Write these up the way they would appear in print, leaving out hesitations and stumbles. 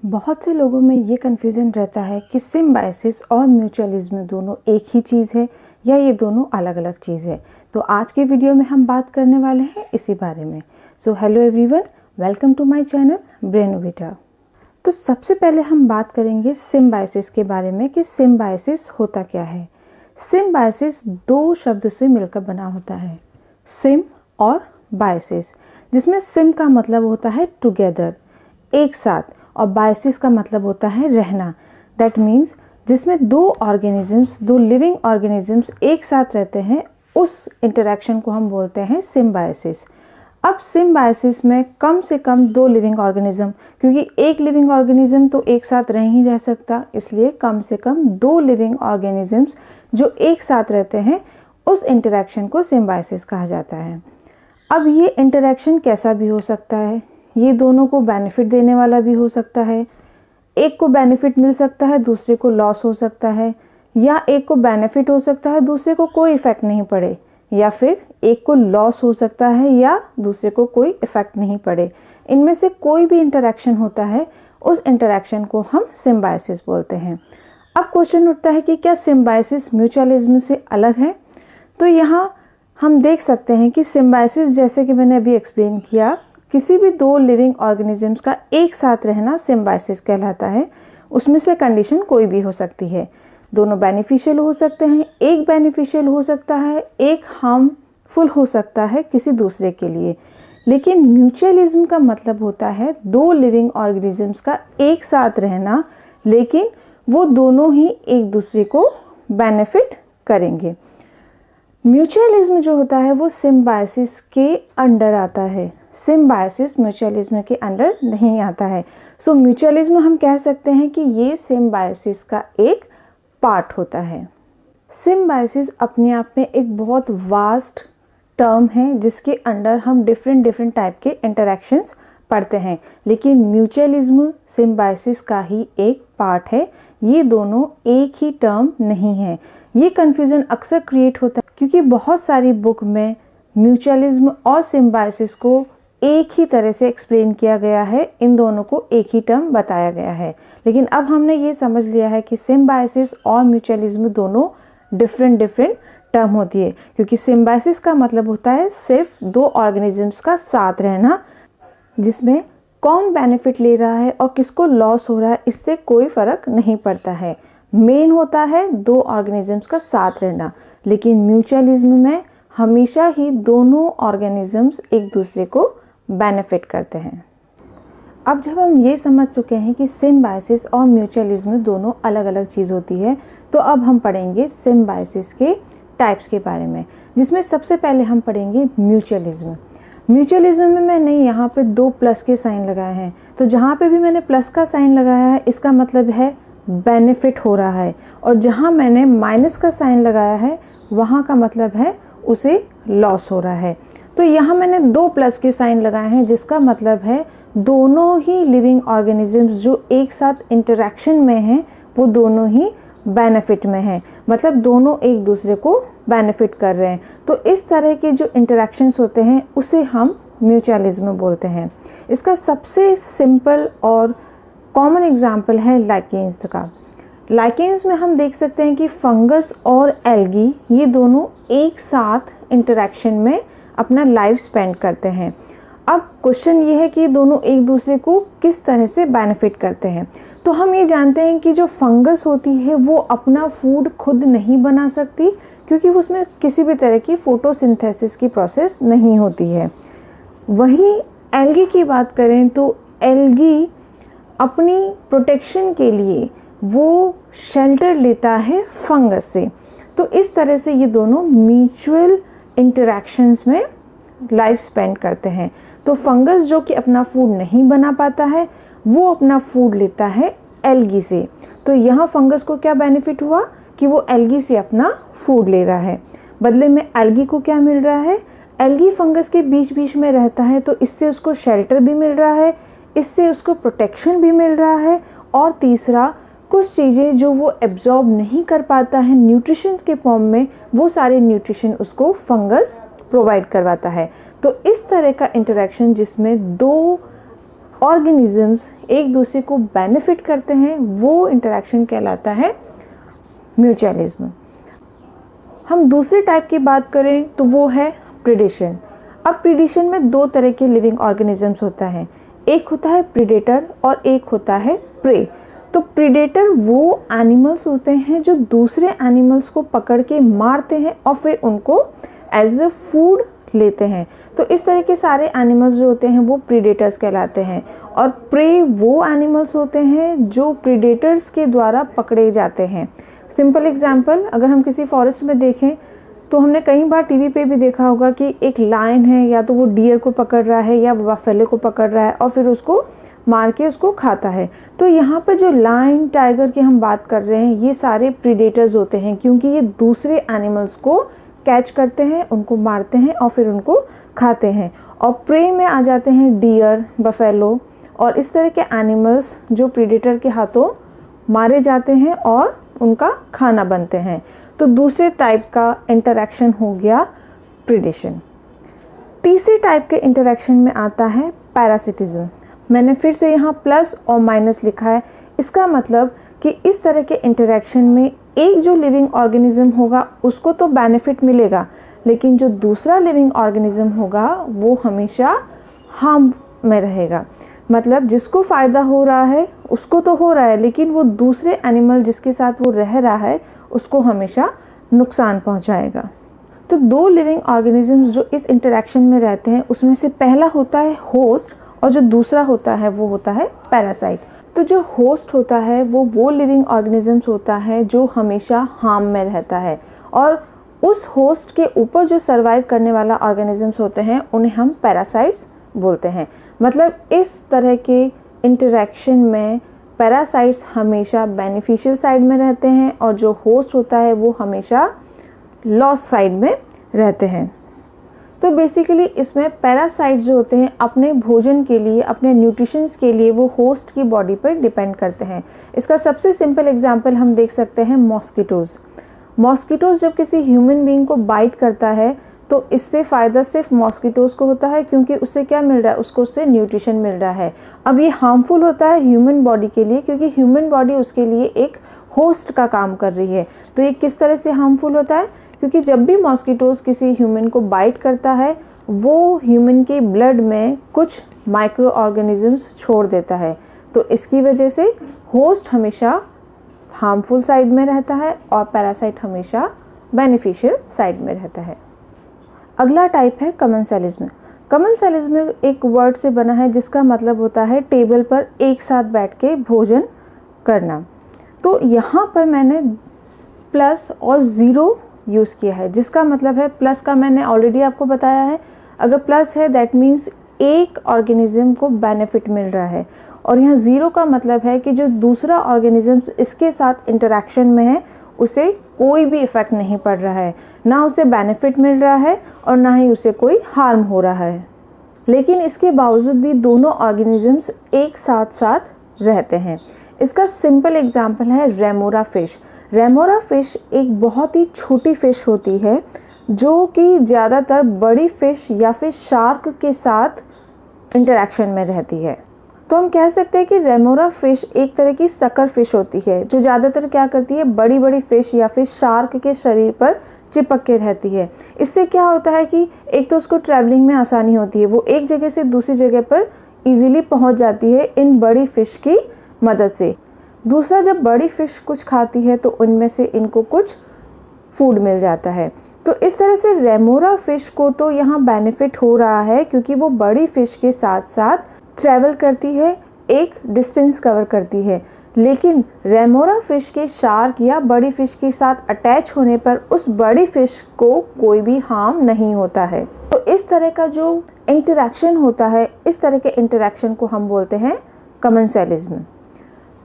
बहुत से लोगों में ये कन्फ्यूज़न रहता है कि सिम्बायोसिस और म्यूचुअलिज्म दोनों एक ही चीज़ है या ये दोनों अलग अलग चीज़ है। तो आज के वीडियो में हम बात करने वाले हैं इसी बारे में। So hello everyone, welcome to my channel Brainovita. तो सबसे पहले हम बात करेंगे सिम्बायोसिस के बारे में कि सिम्बायोसिस होता क्या है। सिम्बायोसिस दो शब्द से मिलकर बना होता है, सिम और बायोसिस, जिसमें सिम का मतलब होता है टुगेदर, एक साथ, और बायोसिस का मतलब होता है रहना। दैट मीन्स जिसमें दो लिविंग ऑर्गेनिजम्स एक साथ रहते हैं, उस इंटरेक्शन को हम बोलते हैं सिम्बायोसिस। अब सिम्बायोसिस में कम से कम दो लिविंग ऑर्गेनिज्म, क्योंकि एक लिविंग ऑर्गेनिज्म तो एक साथ रह ही रह सकता, इसलिए कम से कम दो लिविंग ऑर्गेनिजम्स जो एक साथ रहते हैं, उस इंटरेक्शन को सिम्बायोसिस कहा जाता है। अब ये इंटरेक्शन कैसा भी हो सकता है, ये दोनों को बेनिफिट देने वाला भी हो सकता है। एक को बेनिफिट मिल सकता है, दूसरे को लॉस हो सकता है, या एक को बेनिफिट हो सकता है, दूसरे को कोई इफेक्ट नहीं पड़े, या फिर एक को लॉस हो सकता है या दूसरे को कोई इफेक्ट नहीं पड़े। इनमें से कोई भी इंटरेक्शन होता है, उस इंटरेक्शन को हम सिम्बायोसिस बोलते हैं। अब क्वेश्चन उठता है कि क्या सिम्बायोसिस म्यूचुअलिज्म से अलग है? तो यहाँ हम देख सकते हैं कि सिम्बायोसिस, जैसे कि मैंने अभी एक्सप्लेन किया, किसी भी दो लिविंग ऑर्गेनिजम्स का एक साथ रहना सिम्बायोसिस कहलाता है। उसमें से कंडीशन कोई भी हो सकती है, दोनों बेनिफिशियल हो सकते हैं, एक बेनिफिशियल हो सकता है, एक हार्मफुल हो सकता है किसी दूसरे के लिए। लेकिन म्यूचुअलिज्म का मतलब होता है दो लिविंग ऑर्गेनिजम्स का एक साथ रहना, लेकिन वो दोनों ही एक दूसरे को बेनिफिट करेंगे। म्यूचुअलिज्म जो होता है वो सिम्बायोसिस के अंडर आता है, सिम्बायोसिस म्यूचुअलिज्म के अंडर नहीं आता है। सो म्यूचुअलिज्म हम कह सकते हैं कि ये सिम्बायोसिस का एक पार्ट होता है। सिम्बायोसिस अपने आप में एक बहुत वास्ट टर्म है, जिसके अंडर हम डिफरेंट टाइप के इंटरेक्शंस पढ़ते हैं, लेकिन म्यूचुअलिज्म सिम्बायोसिस का ही एक पार्ट है। ये दोनों एक ही टर्म नहीं है। ये कन्फ्यूज़न अक्सर क्रिएट होता है क्योंकि बहुत सारी बुक में म्यूचुअलिज्म और सिम्बायोसिस को एक ही तरह से एक्सप्लेन किया गया है, इन दोनों को एक ही टर्म बताया गया है। लेकिन अब हमने ये समझ लिया है कि सिम्बायोसिस और म्यूचुअलिज्म दोनों डिफरेंट टर्म होती है, क्योंकि सिम्बायोसिस का मतलब होता है सिर्फ दो ऑर्गेनिजम्स का साथ रहना, जिसमें कौन बेनिफिट ले रहा है और किसको लॉस हो रहा है, इससे कोई फर्क नहीं पड़ता है। मेन होता है दो ऑर्गेनिजम्स का साथ रहना। लेकिन म्यूचुअलिज्म में हमेशा ही दोनों ऑर्गेनिजम्स एक दूसरे को बेनिफिट करते हैं। अब जब हम ये समझ चुके हैं कि सिम्बायोसिस और म्यूचुअलिज्म दोनों अलग अलग चीज़ होती है, तो अब हम पढ़ेंगे सिम्बायोसिस के टाइप्स के बारे में, जिसमें सबसे पहले हम पढ़ेंगे म्यूचुअलिज्म। म्यूचुअलिज्म में मैंने यहाँ पे दो प्लस के साइन लगाए हैं, तो जहाँ पे भी मैंने प्लस का साइन लगाया है इसका मतलब है बेनिफिट हो रहा है, और जहाँ मैंने माइनस का साइन लगाया है वहाँ का मतलब है उसे लॉस हो रहा है। तो यहाँ मैंने दो प्लस के साइन लगाए हैं, जिसका मतलब है दोनों ही लिविंग ऑर्गेनिजम्स जो एक साथ इंटरेक्शन में हैं, वो दोनों ही बेनिफिट में हैं, मतलब दोनों एक दूसरे को बेनिफिट कर रहे हैं। तो इस तरह के जो इंटरेक्शंस होते हैं उसे हम म्यूचुअलिज्म बोलते हैं। इसका सबसे सिंपल और कॉमन एग्जाम्पल है लाइकेन्स का। लाइकेन्स में हम देख सकते हैं कि फंगस और एल्गी, ये दोनों एक साथ इंटरेक्शन में अपना लाइफ स्पेंड करते हैं। अब क्वेश्चन ये है कि दोनों एक दूसरे को किस तरह से बेनिफिट करते हैं। तो हम ये जानते हैं कि जो फंगस होती है वो अपना फूड खुद नहीं बना सकती, क्योंकि उसमें किसी भी तरह की फोटोसिंथेसिस की प्रोसेस नहीं होती है। वहीं एल्गी की बात करें तो एल्गी अपनी प्रोटेक्शन के लिए वो शेल्टर लेता है फंगस से। तो इस तरह से ये दोनों म्यूचुअल इंटरेक्शंस में लाइफ स्पेंड करते हैं। तो फंगस जो कि अपना फूड नहीं बना पाता है, वो अपना फूड लेता है एल्गी से। तो यहाँ फंगस को क्या बेनिफिट हुआ कि वो एल्गी से अपना फूड ले रहा है। बदले में एल्गी को क्या मिल रहा है, एल्गी फंगस के बीच में रहता है, तो इससे उसको शेल्टर भी मिल रहा है, इससे उसको प्रोटेक्शन भी मिल रहा है, और तीसरा कुछ चीज़ें जो वो एब्जॉर्ब नहीं कर पाता है न्यूट्रिशन के फॉर्म में, वो सारे न्यूट्रिशन उसको फंगस प्रोवाइड करवाता है। तो इस तरह का इंटरेक्शन जिसमें दो ऑर्गेनिजम्स एक दूसरे को बेनिफिट करते हैं, वो इंटरेक्शन कहलाता है म्यूचुअलिज्म। हम दूसरे टाइप की बात करें तो वो है प्रीडेशन। अब प्रीडेशन में दो तरह के लिविंग ऑर्गेनिजम्स होता है, एक होता है प्रीडेटर और एक होता है प्रे। तो प्रीडेटर वो एनिमल्स होते हैं जो दूसरे एनिमल्स को पकड़ के मारते हैं और फिर उनको एज अ फूड लेते हैं। तो इस तरह के सारे एनिमल्स जो होते हैं वो प्रीडेटर्स कहलाते हैं। और प्रे वो एनिमल्स होते हैं जो प्रीडेटर्स के द्वारा पकड़े जाते हैं। सिंपल एग्जांपल, अगर हम किसी फॉरेस्ट में देखें तो हमने कई बार टीवी पे भी देखा होगा कि एक लायन है, या तो वो डियर को पकड़ रहा है या बफेलो को पकड़ रहा है और फिर उसको मार के उसको खाता है। तो यहाँ पर जो लायन टाइगर की हम बात कर रहे हैं ये सारे प्रीडेटर्स होते हैं, क्योंकि ये दूसरे एनिमल्स को कैच करते हैं, उनको मारते हैं और फिर उनको खाते हैं। और प्रे में आ जाते हैं डियर, बफेलो और इस तरह के एनिमल्स जो प्रीडेटर के हाथों मारे जाते हैं और उनका खाना बनते हैं। तो दूसरे टाइप का इंटरेक्शन हो गया प्रीडेशन। तीसरे टाइप के इंटरेक्शन में आता है पैरासिटिज्म। मैंने फिर से यहाँ प्लस और माइनस लिखा है। इसका मतलब कि इस तरह के इंटरेक्शन में एक जो लिविंग ऑर्गेनिज्म होगा उसको तो बेनिफिट मिलेगा, लेकिन जो दूसरा लिविंग ऑर्गेनिज्म होगा वो हमेशा हार्म में रहेगा। मतलब जिसको फ़ायदा हो रहा है उसको तो हो रहा है, लेकिन वो दूसरे एनिमल जिसके साथ वो रह रहा है उसको हमेशा नुकसान पहुंचाएगा। तो दो लिविंग ऑर्गेनिजम्स जो इस इंटरेक्शन में रहते हैं उसमें से पहला होता है होस्ट और जो दूसरा होता है वो होता है पैरासाइट। तो जो होस्ट होता है वो लिविंग ऑर्गेनिजम्स होता है जो हमेशा हार्म में रहता है, और उस होस्ट के ऊपर जो सर्वाइव करने वाला ऑर्गेनिजम्स होते हैं उन्हें हम पैरासाइट्स बोलते हैं। मतलब इस तरह के इंटरेक्शन में पैरासाइट्स हमेशा बेनिफिशियल साइड में रहते हैं और जो होस्ट होता है वो हमेशा लॉस साइड में रहते हैं। तो बेसिकली इसमें पैरासाइट्स जो होते हैं अपने भोजन के लिए, अपने न्यूट्रिशंस के लिए वो होस्ट की बॉडी पर डिपेंड करते हैं। इसका सबसे सिंपल एग्जांपल हम देख सकते हैं मॉस्किटोज़। मॉस्किटोज़ जब किसी ह्यूमन बीइंग को बाइट करता है तो इससे फ़ायदा सिर्फ मॉस्किटोज़ को होता है, क्योंकि उससे क्या मिल रहा है, उसको उससे न्यूट्रिशन मिल रहा है। अब ये हार्मफुल होता है ह्यूमन बॉडी के लिए, क्योंकि ह्यूमन बॉडी उसके लिए एक होस्ट का काम कर रही है। तो ये किस तरह से हार्मफुल होता है, क्योंकि जब भी मॉस्किटोज़ किसी ह्यूमन को बाइट करता है वो ह्यूमन के ब्लड में कुछ माइक्रो ऑर्गेनिजम्स छोड़ देता है। तो इसकी वजह से होस्ट हमेशा हार्मफुल साइड में रहता है और पैरासाइट हमेशा बेनिफिशियल साइड में रहता है। अगला टाइप है कमेंसलिज्म। कमेंसलिज्म एक वर्ड से बना है जिसका मतलब होता है टेबल पर एक साथ बैठ के भोजन करना। तो यहाँ पर मैंने प्लस और ज़ीरो यूज़ किया है, जिसका मतलब है प्लस का मैंने ऑलरेडी आपको बताया है। अगर प्लस है दैट मीन्स एक ऑर्गेनिज्म को बेनिफिट मिल रहा है, और यहाँ ज़ीरो का मतलब है कि जो दूसरा ऑर्गेनिज्म इसके साथ इंटरेक्शन में है उसे कोई भी इफ़ेक्ट नहीं पड़ रहा है, ना उसे बेनिफिट मिल रहा है और ना ही उसे कोई हार्म हो रहा है। लेकिन इसके बावजूद भी दोनों ऑर्गेनिजम्स एक साथ साथ रहते हैं। इसका सिंपल एग्जांपल है रेमोरा फ़िश। रेमोरा फ़िश एक बहुत ही छोटी फ़िश होती है जो कि ज़्यादातर बड़ी फ़िश या फिर शार्क के साथ इंटरेक्शन में रहती है। तो हम कह सकते हैं कि रेमोरा फ़िश एक तरह की सकर फ़िश होती है जो ज़्यादातर क्या करती है, बड़ी बड़ी फ़िश या फिर शार्क के शरीर पर चिपक के रहती है। इससे क्या होता है कि एक तो उसको ट्रैवलिंग में आसानी होती है, वो एक जगह से दूसरी जगह पर इजीली पहुंच जाती है इन बड़ी फ़िश की मदद से। दूसरा, जब बड़ी फ़िश कुछ खाती है तो उनमें से इनको कुछ फूड मिल जाता है। तो इस तरह से रेमोरा फ़िश को तो यहाँ बेनिफिट हो रहा है क्योंकि वो बड़ी फ़िश के साथ साथ ट्रैवल करती है, एक डिस्टेंस कवर करती है। लेकिन रेमोरा फ़िश के शार्क या बड़ी फ़िश के साथ अटैच होने पर उस बड़ी फ़िश को कोई भी हार्म नहीं होता है। तो इस तरह का जो इंटरेक्शन होता है, इस तरह के इंटरेक्शन को हम बोलते हैं कमेंसलिज्म।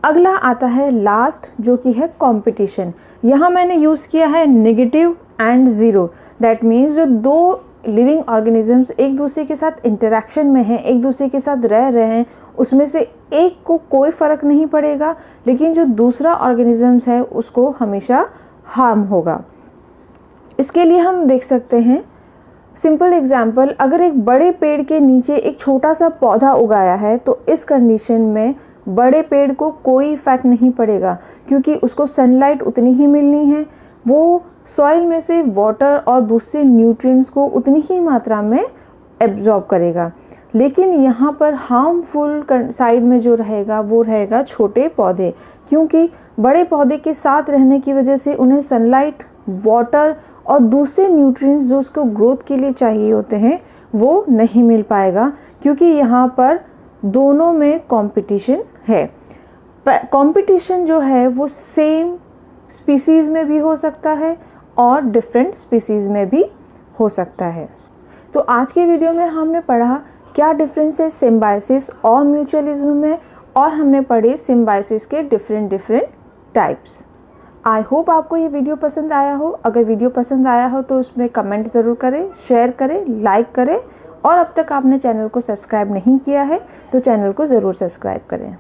अगला आता है लास्ट, जो कि है कंपटीशन। यहाँ मैंने यूज़ किया है negative and zero. That means जो दो लिविंग ऑर्गेनिजम्स एक दूसरे के साथ इंटरेक्शन में हैं, एक दूसरे के साथ रह रहे हैं, उसमें से एक को कोई फ़र्क नहीं पड़ेगा, लेकिन जो दूसरा ऑर्गेनिजम्स है उसको हमेशा हार्म होगा। इसके लिए हम देख सकते हैं सिंपल एग्जाम्पल, अगर एक बड़े पेड़ के नीचे एक छोटा सा पौधा उगाया है तो इस कंडीशन में बड़े पेड़ को कोई इफेक्ट नहीं पड़ेगा, क्योंकि उसको सनलाइट उतनी ही मिलनी है, वो सॉइल में से वाटर और दूसरे न्यूट्रिएंट्स को उतनी ही मात्रा में एब्जॉर्ब करेगा। लेकिन यहाँ पर हार्मफुल साइड में जो रहेगा वो रहेगा छोटे पौधे, क्योंकि बड़े पौधे के साथ रहने की वजह से उन्हें सनलाइट, वाटर और दूसरे न्यूट्रिएंट्स जो उसको ग्रोथ के लिए चाहिए होते हैं वो नहीं मिल पाएगा, क्योंकि यहाँ पर दोनों में कंपटीशन है। कंपटीशन जो है वो सेम स्पीसीज में भी हो सकता है और डिफरेंट स्पीसीज में भी हो सकता है। तो आज के वीडियो में हमने पढ़ा क्या डिफरेंस है सिम्बायोसिस और म्यूचुअलिज्म में, और हमने पढ़े सिम्बायोसिस के डिफरेंट टाइप्स। आई होप आपको ये वीडियो पसंद आया हो। अगर वीडियो पसंद आया हो तो उसमें कमेंट ज़रूर करें, शेयर करें, लाइक करें, और अब तक आपने चैनल को सब्सक्राइब नहीं किया है तो चैनल को ज़रूर सब्सक्राइब करें।